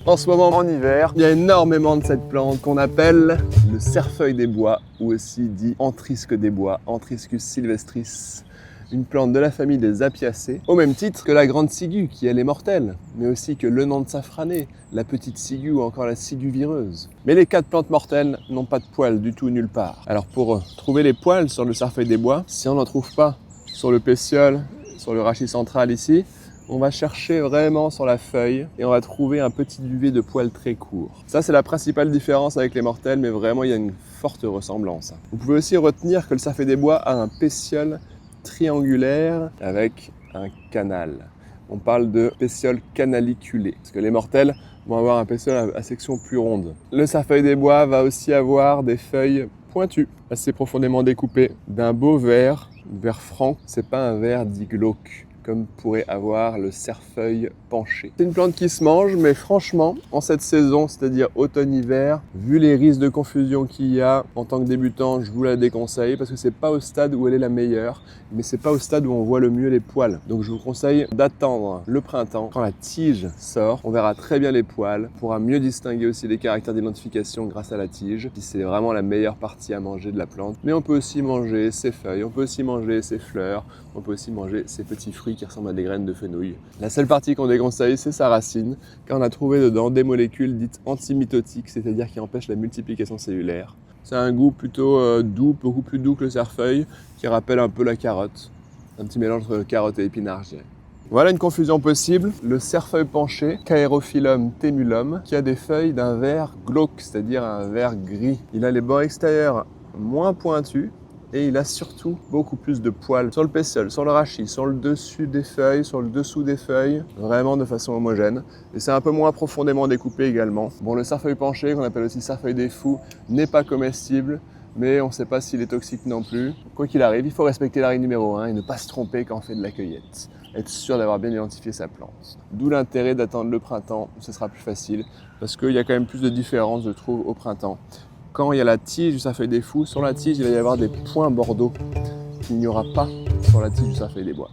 En ce moment, en hiver, il y a énormément de cette plante qu'on appelle le cerfeuil des bois, ou aussi dit antrisque des bois, Antriscus sylvestris. Une plante de la famille des Apiacées, au même titre que la grande ciguë, qui elle est mortelle, mais aussi que le nante safrané, la petite ciguë ou encore la ciguë vireuse. Mais les 4 plantes mortelles n'ont pas de poils du tout nulle part. Alors pour trouver les poils sur le cerfeuil des bois, si on n'en trouve pas sur le pétiole, sur le rachis central ici, on va chercher vraiment sur la feuille et on va trouver un petit duvet de poils très courts. Ça, c'est la principale différence avec les mortelles, mais vraiment, il y a une forte ressemblance. Vous pouvez aussi retenir que le cerfeuil des bois a un pétiole triangulaire avec un canal. On parle de pétiole canaliculé, parce que les mortelles vont avoir un pétiole à section plus ronde. Le cerfeuil des bois va aussi avoir des feuilles pointues, assez profondément découpées, d'un beau vert franc. C'est pas un vert dit glauque, comme pourrait avoir le cerfeuil penché. C'est une plante qui se mange, mais franchement, en cette saison, c'est-à-dire automne-hiver, vu les risques de confusion qu'il y a, en tant que débutant, je vous la déconseille parce que c'est pas au stade où elle est la meilleure, mais c'est pas au stade où on voit le mieux les poils. Donc je vous conseille d'attendre le printemps, quand la tige sort, on verra très bien les poils, on pourra mieux distinguer aussi les caractères d'identification grâce à la tige, qui c'est vraiment la meilleure partie à manger de la plante. Mais on peut aussi manger ses feuilles, on peut aussi manger ses fleurs, on peut aussi manger ses petits fruits qui ressemblent à des graines de fenouil. La seule partie qu'on déconseille, c'est sa racine, car on a trouvé dedans des molécules dites antimitotiques, c'est-à-dire qui empêchent la multiplication cellulaire. C'est un goût plutôt doux, beaucoup plus doux que le cerfeuil, qui rappelle un peu la carotte. Un petit mélange entre carotte et épinard, je dirais. Voilà une confusion possible. Le cerfeuil penché, Caerophyllum temulum, qui a des feuilles d'un vert glauque, c'est-à-dire un vert gris. Il a les bords extérieurs moins pointus, et il a surtout beaucoup plus de poils sur le pétiole, sur le rachis, sur le dessus des feuilles, sur le dessous des feuilles, vraiment de façon homogène. Et c'est un peu moins profondément découpé également. Bon, le cerfeuil penché, qu'on appelle aussi cerfeuil des fous, n'est pas comestible, mais on ne sait pas s'il est toxique non plus. Quoi qu'il arrive, il faut respecter la règle numéro 1 et ne pas se tromper quand on fait de la cueillette. Être sûr d'avoir bien identifié sa plante. D'où l'intérêt d'attendre le printemps, où ce sera plus facile, parce qu'il y a quand même plus de différence, je trouve, au printemps. Quand il y a la tige du cerfeuil des fous, sur la tige, il va y avoir des points bordeaux qu'il n'y aura pas sur la tige du cerfeuil des bois.